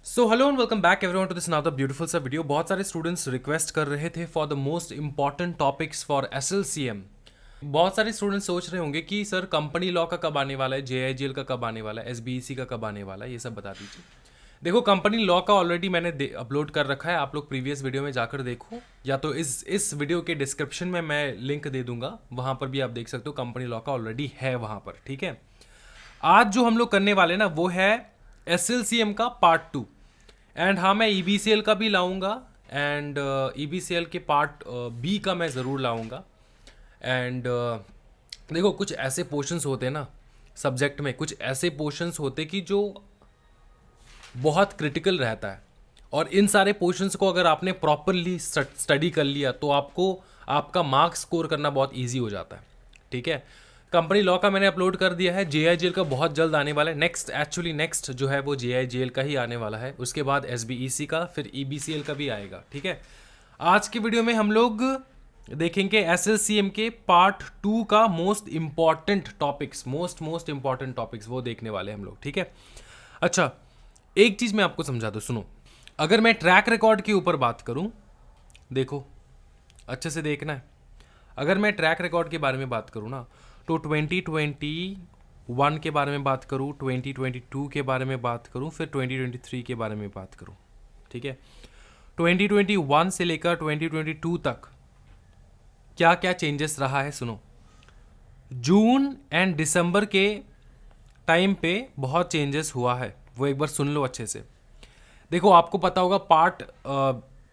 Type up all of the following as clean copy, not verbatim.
So hello and welcome back everyone to this another beautiful सा video. बहुत सारे students request कर रहे थे for the most important topics for SLCM. बहुत सारे स्टूडेंट्स सोच रहे होंगे कि सर कंपनी लॉ का कब आने वाला है, जेआईजीएल का कब आने वाला है, एसबीईसी का कब आने वाला है, ये सब बता दीजिए। देखो, कंपनी लॉ का ऑलरेडी मैंने अपलोड कर रखा है, आप लोग प्रीवियस वीडियो में जाकर देखो, या तो इस वीडियो के डिस्क्रिप्शन में मैं लिंक दे दूंगा, वहां पर भी आप देख सकते हो। कंपनी लॉ का ऑलरेडी है वहां पर, ठीक है। आज जो हम लोग करने वाले ना वो है एसएलसीएम का पार्ट 2। एंड हाँ, मैं ईबीसीएल का भी लाऊंगा एंड ईबीसीएल के पार्ट बी का मैं ज़रूर लाऊंगा। एंड देखो, कुछ ऐसे पोर्शंस होते हैं ना सब्जेक्ट में, कुछ ऐसे पोर्शंस होते कि जो बहुत क्रिटिकल रहता है, और इन सारे पोर्शंस को अगर आपने प्रॉपरली स्टडी कर लिया तो आपको आपका मार्क्स स्कोर करना बहुत ईजी हो जाता है, ठीक है। कंपनी लॉ का मैंने अपलोड कर दिया है, जेआईजीएल का बहुत जल्द आने वाला है। नेक्स्ट जो है वो जेआईजीएल का ही आने वाला है, उसके बाद एसबीईसी का, फिर ईबीसीएल का भी आएगा, ठीक है। आज की वीडियो में हम लोग देखेंगे एसएलसीएम के पार्ट 2 का मोस्ट इंपॉर्टेंट टॉपिक्स वो देखने वाले हम लोग, ठीक है। अच्छा, एक चीज मैं आपको समझा दूं, सुनो। अगर मैं ट्रैक रिकॉर्ड के ऊपर बात करूं, देखो अच्छे से देखना है। अगर मैं ट्रैक रिकॉर्ड के बारे में बात करूं ना, तो 2021 के बारे में बात करूं, 2022 के बारे में बात करूं, फिर 2023 के बारे में बात करूं, ठीक है। 2021 से लेकर 2022 तक क्या क्या चेंजेस रहा है, सुनो। जून एंड दिसंबर के टाइम पे बहुत चेंजेस हुआ है, वो एक बार सुन लो अच्छे से। देखो, आपको पता होगा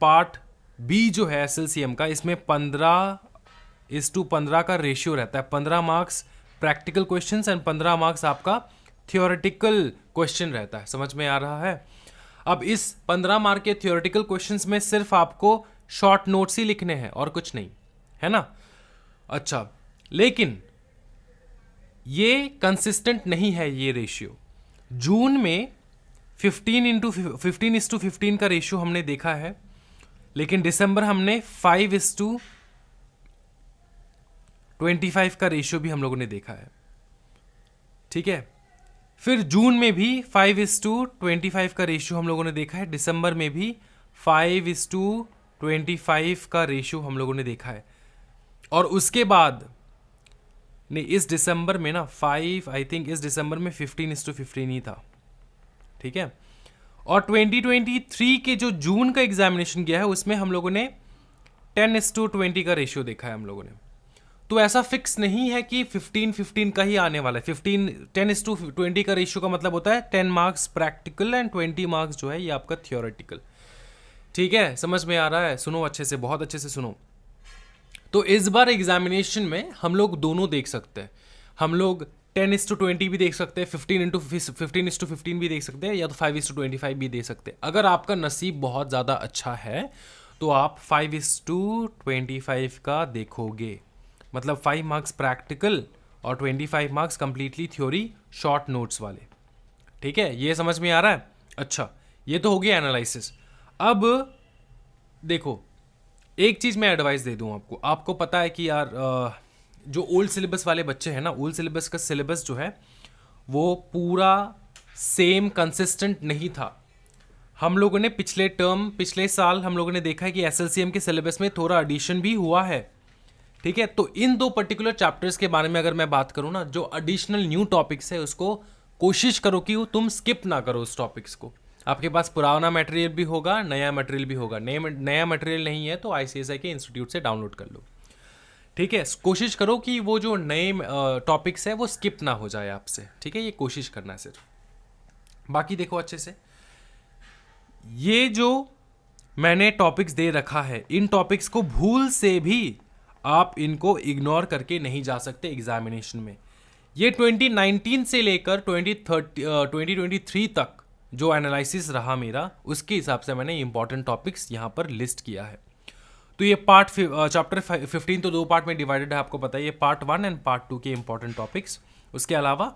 पार्ट बी जो है एसएलसीएम का, इसमें 15:15 का रेशियो रहता है। 15 marks practical questions and 15 marks आपका थियोरेटिकल क्वेश्चन रहता है। समझ में आ रहा है? अब इस 15 मार्क के थियोरेटिकल क्वेश्चंस में सिर्फ आपको शॉर्ट नोट्स ही लिखने हैं और कुछ नहीं, है ना। अच्छा, लेकिन ये कंसिस्टेंट नहीं है ये रेशियो। जून में 15:15 का रेशियो हमने देखा है, लेकिन दिसंबर हमने 5:25 का रेशियो भी हम लोगों ने देखा है, ठीक है। फिर जून में भी 5:25 का रेशियो हम लोगों ने देखा है, दिसंबर में भी 5:25 का रेशियो हम लोगों ने देखा है। और उसके बाद नहीं, इस दिसंबर में ना 5, आई थिंक इस दिसंबर में 15:15 ही था, ठीक है। और 2023 के जो जून का एग्जामिनेशन गया है उसमें हम लोगों ने 10:20 का रेशियो देखा है हम लोगों ने। तो ऐसा फिक्स नहीं है कि 15:15 का ही आने वाला है। 10:20 का रेशियो का मतलब होता है 10 मार्क्स प्रैक्टिकल एंड 20 मार्क्स जो है ये आपका थियोरेटिकल, ठीक है। समझ में आ रहा है? सुनो अच्छे से, बहुत अच्छे से सुनो। तो इस बार एग्जामिनेशन में हम लोग दोनों देख सकते हैं। हम लोग 10:20 भी देख सकते हैं, 15:15 भी देख सकते हैं, या तो 5:25 भी दे सकते हैं। अगर आपका नसीब बहुत ज़्यादा अच्छा है तो आप 5:25 का देखोगे, मतलब 5 मार्क्स प्रैक्टिकल और 25 marks completely theory short notes वाले, ठीक है। ये समझ में आ रहा है? अच्छा, ये तो हो गया एनालिसिस। अब देखो, एक चीज़ मैं एडवाइस दे दूं आपको पता है कि यार जो ओल्ड सिलेबस वाले बच्चे हैं ना, ओल्ड सिलेबस का सिलेबस जो है वो पूरा सेम कंसिस्टेंट नहीं था। हम लोगों ने पिछले साल हम लोगों ने देखा है कि एसएलसीएम के सिलेबस में थोड़ा एडिशन भी हुआ है, ठीक है। तो इन दो पर्टिकुलर चैप्टर्स के बारे में अगर मैं बात करूं ना, जो एडिशनल न्यू टॉपिक्स है उसको कोशिश करो कि तुम स्किप ना करो उस टॉपिक्स को। आपके पास पुराना मटेरियल भी होगा, नया मटेरियल भी होगा। नया मटेरियल नहीं है तो आईसीएसआई के इंस्टीट्यूट से डाउनलोड कर लो, ठीक है। कोशिश करो कि वो जो नए टॉपिक्स है वो स्किप ना हो जाए आपसे, ठीक है। ये कोशिश करना है सिर्फ। बाकी देखो अच्छे से, ये जो मैंने टॉपिक्स दे रखा है, इन टॉपिक्स को भूल से भी आप इनको इग्नोर करके नहीं जा सकते एग्जामिनेशन में। ये 2019 से लेकर 2023 तक जो एनालिसिस रहा मेरा, उसके हिसाब से मैंने इंपॉर्टेंट टॉपिक्स यहाँ पर लिस्ट किया है। तो ये चैप्टर 15 तो 2 पार्ट में डिवाइडेड है, आपको पता है। ये पार्ट 1 एंड पार्ट 2 के इंपॉर्टेंट टॉपिक्स, उसके अलावा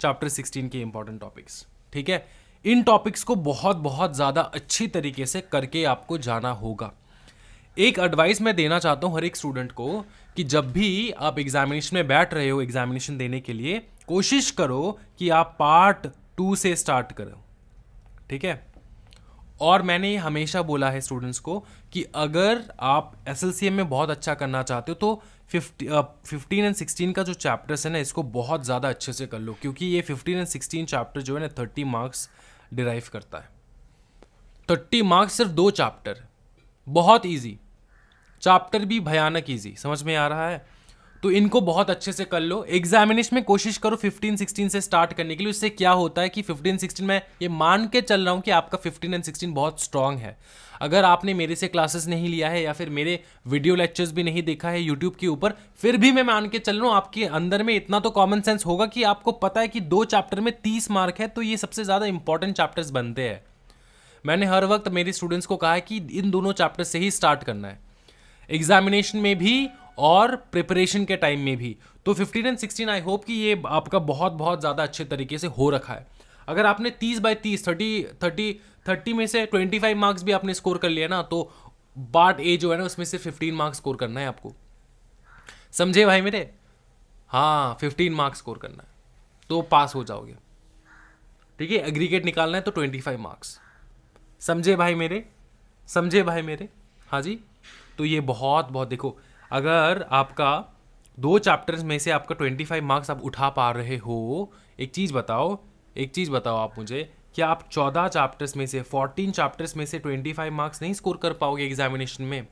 चैप्टर 16 के इंपॉर्टेंट टॉपिक्स, ठीक है। इन टॉपिक्स को बहुत बहुत ज़्यादा अच्छी तरीके से करके आपको जाना होगा। एक एडवाइस मैं देना चाहता हूँ हर एक स्टूडेंट को कि जब भी आप एग्जामिनेशन में बैठ रहे हो एग्जामिनेशन देने के लिए, कोशिश करो कि आप पार्ट 2 से स्टार्ट करो, ठीक है। और मैंने ये हमेशा बोला है स्टूडेंट्स को कि अगर आप SLCM में बहुत अच्छा करना चाहते हो तो 15 एंड 16 का जो चैप्टर्स है ना, इसको बहुत ज़्यादा अच्छे से कर लो, क्योंकि ये 15 एंड 16 चैप्टर जो है ना 30 मार्क्स डिराइव करता है। 30 मार्क्स सिर्फ 2 चैप्टर, बहुत ईजी, चैप्टर भी भयानक ईजी, समझ में आ रहा है? तो इनको बहुत अच्छे से कर लो। एग्जामिनेशन में कोशिश करो 15-16 से स्टार्ट करने के लिए। उससे क्या होता है कि 15-16 में ये मान के चल रहा हूँ कि आपका 15 एंड 16 बहुत स्ट्रांग है। अगर आपने मेरे से क्लासेस नहीं लिया है या फिर मेरे वीडियो लेक्चर्स भी नहीं देखा है यूट्यूब के ऊपर, फिर भी मैं मान के चल रहा हूँ आपके अंदर में इतना तो कॉमन सेंस होगा कि आपको पता है कि 2 चैप्टर में 30 मार्क है, तो ये सबसे ज़्यादा इंपॉर्टेंट चैप्टर्स बनते हैं। मैंने हर वक्त मेरे स्टूडेंट्स को कहा है कि इन दोनों चैप्टर से ही स्टार्ट करना है, एग्जामिनेशन में भी और प्रिपरेशन के टाइम में भी। तो 15 एंड 16 आई होप कि ये आपका बहुत बहुत ज़्यादा अच्छे तरीके से हो रखा है। अगर आपने 30/30 30 में से 25 मार्क्स भी आपने स्कोर कर लिया ना, तो पार्ट ए जो है ना उसमें से 15 मार्क्स स्कोर करना है आपको, समझे भाई मेरे? हाँ, 15 मार्क्स स्कोर करना है तो पास हो जाओगे, ठीक है? एग्रीगेट निकालना है तो 25 मार्क्स, समझे भाई मेरे? समझे भाई मेरे? हाँ जी। तो ये बहुत बहुत देखो, अगर आपका 2 चैप्टर्स में से आपका 25 मार्क्स आप उठा पा रहे हो, एक चीज़ बताओ आप मुझे, क्या आप 14 चैप्टर्स में से 14 चैप्टर्स में से 25 मार्क्स नहीं स्कोर कर पाओगे एग्जामिनेशन में?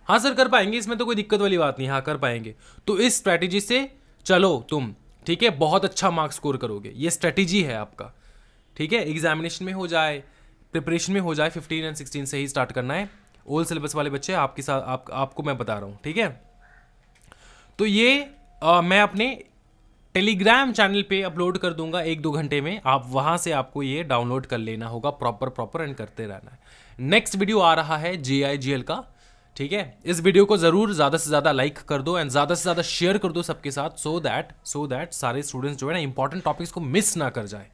हाँ सर कर पाएंगे, इसमें तो कोई दिक्कत वाली बात नहीं, हाँ कर पाएंगे। तो इस स्ट्रैटेजी से चलो तुम, ठीक है? बहुत अच्छा मार्क्स स्कोर करोगे, ये स्ट्रैटेजी है आपका, ठीक है? एग्जामिनेशन में हो जाए, प्रिपरेशन में हो जाए, 15 एंड 16 से ही स्टार्ट करना है। ओल्ड सिलेबस वाले बच्चे आपके साथ आपको मैं बता रहा हूँ, ठीक है? तो ये मैं अपने टेलीग्राम चैनल पे अपलोड कर दूंगा 1-2 घंटे में, आप वहां से आपको ये डाउनलोड कर लेना होगा प्रॉपर एंड करते रहना है। नेक्स्ट वीडियो आ रहा है JIGL का, ठीक है? इस वीडियो को जरूर ज़्यादा से ज़्यादा लाइक कर दो एंड ज़्यादा से ज़्यादा शेयर कर दो सबके साथ, सो दैट सारे स्टूडेंट्स जो है ना इंपॉर्टेंट टॉपिक्स को मिस ना कर जाए।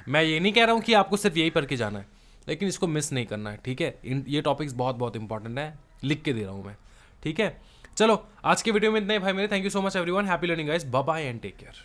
मैं ये नहीं कह रहा हूँ कि आपको सिर्फ यही पढ़ के जाना है, लेकिन इसको मिस नहीं करना है, ठीक है? ये टॉपिक्स बहुत बहुत इंपॉर्टेंट है, लिख के दे रहा हूँ मैं, ठीक है? चलो आज के वीडियो में इतना ही भाई मेरे। Thank you so much everyone, happy learning guys, bye bye and take care.